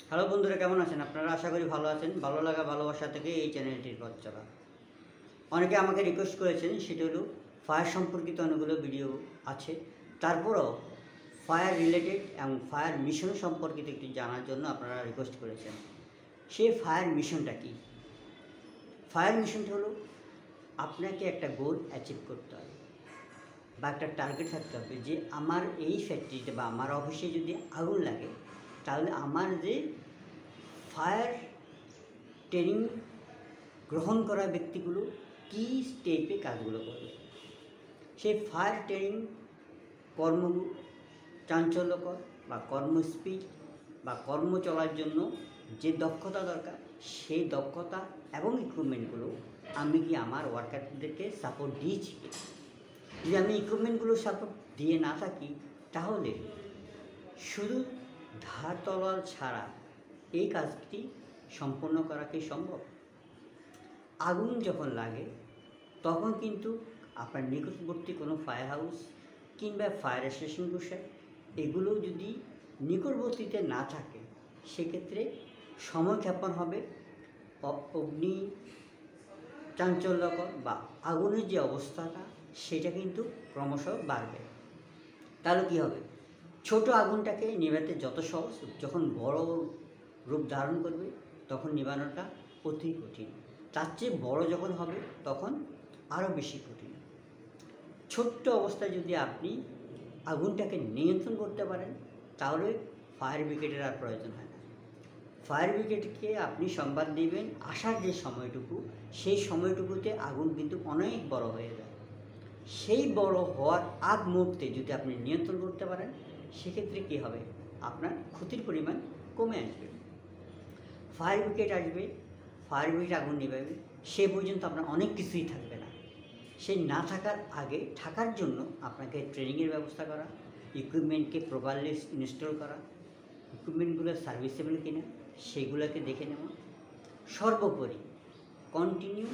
Hello বন্ধুরা, কেমন আছেন আপনারা? আশা করি ভালো আছেন। ভালো লাগা ভালোবাসা থেকে এই চ্যানেলটির পথ চলা। অনেকে আমাকে রিকোয়েস্ট করেছেন, সেটা হলো ফায়ার সম্পর্কিত অনেকগুলো ভিডিও আছে, তারপরেও ফায়ার রিলেটেড এবং ফায়ার মিশন সম্পর্কিত একটু জানার জন্য আপনারা রিকোয়েস্ট করেছেন। সেই ফায়ার মিশনটা কী? ফায়ার মিশনটা হলো আপনাকে একটা গোল অ্যাচিভ করতে হবে বা একটা টার্গেট থাকতে হবে যে আমার এই ফ্যাক্টরিতে বা আমার অফিসে যদি আগুন লাগে, তাহলে আমার যে ফায়ার ট্রেনিং গ্রহণ করা ব্যক্তিগুলো কী স্টেপে কাজগুলো করবে। সেই ফায়ার ট্রেনিং কর্ম চাঞ্চল্যকর বা কর্মস্পিড বা কর্ম চলার জন্য যে দক্ষতা দরকার, সেই দক্ষতা এবং ইকুইপমেন্টগুলো আমি কি আমার ওয়ার্কারদেরকে সাপোর্ট দিয়েছি। যদি আমি ইকুইপমেন্টগুলো সাপোর্ট দিয়ে না থাকি, তাহলে শুধু ধার তলোয়ার ছাড়া এই কাজটি সম্পন্ন করা কি সম্ভব? আগুন যখন লাগে তখন কিন্তু আপনার নিকটবর্তী কোনো ফায়ার হাউস কিংবা ফায়ার এক্সটিংগুইশার এগুলো যদি নিকটবর্তীতে না থাকে, সেক্ষেত্রে সময়ক্ষেপণ হবে, অগ্নি চাঞ্চল্যকর বা আগুনের যে অবস্থাটা সেটা কিন্তু ক্রমশ বাড়বে। তাহলে কী হবে? ছোট আগুনটাকে নেভাতে যত সহজ, যখন বড় রূপ ধারণ করবে তখন নেভানোটা অতি কঠিন। তার চেয়ে বড় যখন হবে তখন আরও বেশি কঠিন। ছোট্ট অবস্থায় যদি আপনি আগুনটাকে নিয়ন্ত্রণ করতে পারেন, তাহলে ফায়ার ব্রিগেডের আর প্রয়োজন হয় না। ফায়ার ব্রিগেডকে আপনি সংবাদ দেবেন আসার যে সময়টুকু, সেই সময়টুকুতে আগুন কিন্তু অনেক বড় হয়ে যায়। সেই বড় হওয়ার আগ মুহূর্তে যদি আপনি নিয়ন্ত্রণ করতে পারেন, সেক্ষেত্রে কী হবে? আপনার ক্ষতির পরিমাণ কমে আসবে। ফায়ার ব্রিগেড আসবে, ফায়ার ব্রিগেড আগুন নেভাবে, সে পর্যন্ত আপনার অনেক কিছুই থাকবে না। সেই না থাকার আগে থাকার জন্য আপনাকে ট্রেনিংয়ের ব্যবস্থা করা, ইকুইপমেন্টকে প্রপারলি ইনস্টল করা, ইকুইপমেন্টগুলো সার্ভিসেবল কিনা সেগুলোকে দেখে নেওয়া, সর্বোপরি কন্টিনিউ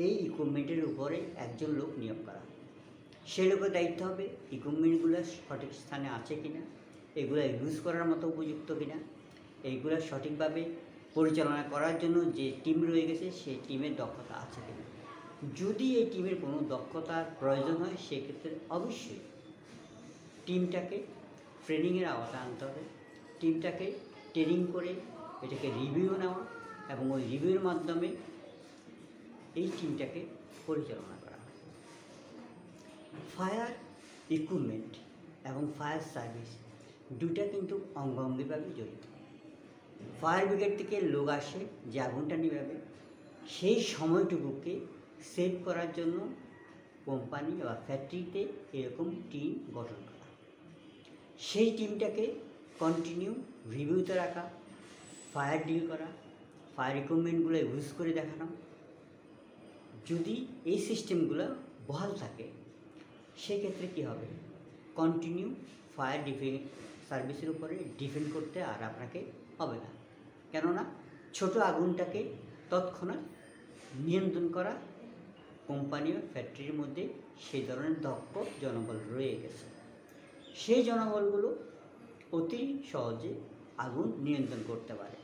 এই ইকুইপমেন্টের উপরে একজন লোক নিয়োগ করা। সেই লোকের দায়িত্ব হবে ইকুইপমেন্টগুলো সঠিক স্থানে আছে কিনা, এগুলো ইউজ করার মতো উপযুক্ত কিনা, এইগুলো সঠিকভাবে পরিচালনা করার জন্য যে টিম রয়ে গেছে সেই টিমের দক্ষতা আছে কিনা। যদি এই টিমের কোনো দক্ষতার প্রয়োজন হয়, সেক্ষেত্রে অবশ্যই টিমটাকে ট্রেনিংয়ের আওতায় আনতে হবে। টিমটাকে ট্রেনিং করে এটাকে রিভিউ নেওয়া এবং ওই রিভিউর মাধ্যমে এই টিমটাকে পরিচালনা করা। ফায়ার ইকুইপমেন্ট এবং ফায়ার সার্ভিস দুটা কিন্তু অঙ্গাঙ্গিভাবে জড়িত। ফায়ার ব্রিগেড থেকে লোক আসে যে আগুনটা নিভাবে, সেই সময়টুকুকে সেভ করার জন্য কোম্পানি বা ফ্যাক্টরিতে এরকম টিম গঠন করা, সেই টিমটাকে কন্টিনিউ রিভিউতে রাখা, ফায়ার ডিল করা, ফায়ার ইকুইপমেন্টগুলো ইউজ করে দেখানো। যদি এই সিস্টেমগুলো বহাল থাকে, সেক্ষেত্রে কী হবে? কন্টিনিউ ফায়ার সার্ভিসের উপরে ডিপেন্ড করতে আর আপনাকে হবে না। কেননা ছোট আগুনটাকে তৎক্ষণাৎ নিয়ন্ত্রণ করা কোম্পানি ও ফ্যাক্টরির মধ্যে সেই ধরনের দক্ষ জনবল রয়ে গেছে। সেই জনবলগুলো অতি সহজে আগুন নিয়ন্ত্রণ করতে পারে।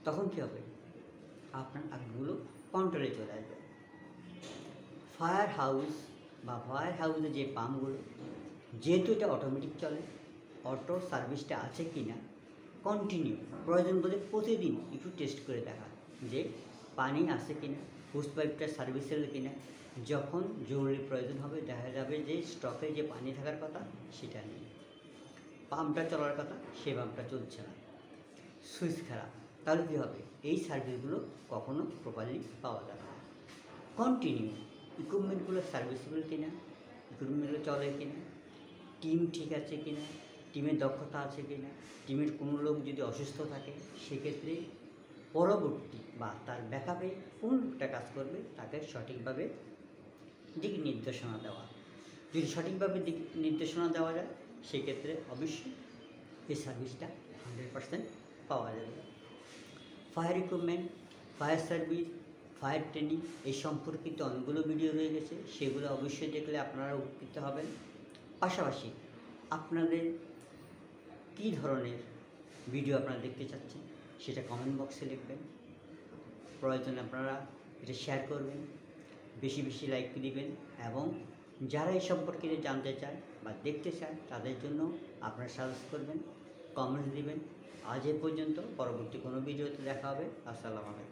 তখন কী হবে? আপনার আগুনগুলো কন্ট্রোলে চলে আসবে। ফায়ার হাউস বা ফায়ার হাউসে যে পাম্পগুলো, যেহেতু এটা অটোমেটিক চলে, অটো সার্ভিসটা আছে কি না কন্টিনিউ প্রয়োজন বলে প্রতিদিন একটু টেস্ট করে দেখা যে পানি আছে কি না, হোস পাইপটা সার্ভিসেবল কি না। যখন জরুরি প্রয়োজন হবে, দেখা যাবে যে স্টকে যে পানি থাকার কথা সেটা নেই, পাম্পটা চলার কথা সে পাম্পটা চলছে না, সুইচ খারাপ, তাহলে কী হবে? এই সার্ভিসগুলো কখনো প্রপারলি পাওয়া যাবে না। কন্টিনিউ ইকুইপমেন্টগুলো সার্ভিসেবল কিনা, ইকুইপমেন্টগুলো চলে কিনা, টিম ঠিক আছে কিনা, টিমের দক্ষতা আছে কিনা, টিমের কোনো লোক যদি অসুস্থ থাকে, সেক্ষেত্রে পরবর্তী বা তার ব্যাকআপে কোন লোকটা কাজ করবে তাকে সঠিকভাবে দিক নির্দেশনা দেওয়া। যদি সঠিকভাবে দিক নির্দেশনা দেওয়া যায়, সেক্ষেত্রে অবশ্যই এই সার্ভিসটা 100% পাওয়া যাবে। Fire equipment, fire service, fire training এই সম্পর্কিত অনেকগুলো ভিডিও রয়ে গেছে, সেগুলো অবশ্যই দেখলে আপনারা উপকৃত হবেন। পাশাপাশি আপনাদের কী ধরনের ভিডিও আপনারা দেখতে চাচ্ছেন সেটা কমেন্ট বক্সে লিখবেন। প্রয়োজনে আপনারা এটা শেয়ার করবেন, বেশি বেশি লাইক দিবেন, এবং যারা এই সম্পর্কে জানতে চায় বা দেখতে চায় তাদের জন্য আপনারা সাজেস্ট করবেন, কমেন্টস দিবেন। আজ এ পর্যন্ত, পরবর্তী কোনো ভিডিওতে দেখা হবে। আসসালামু আলাইকুম।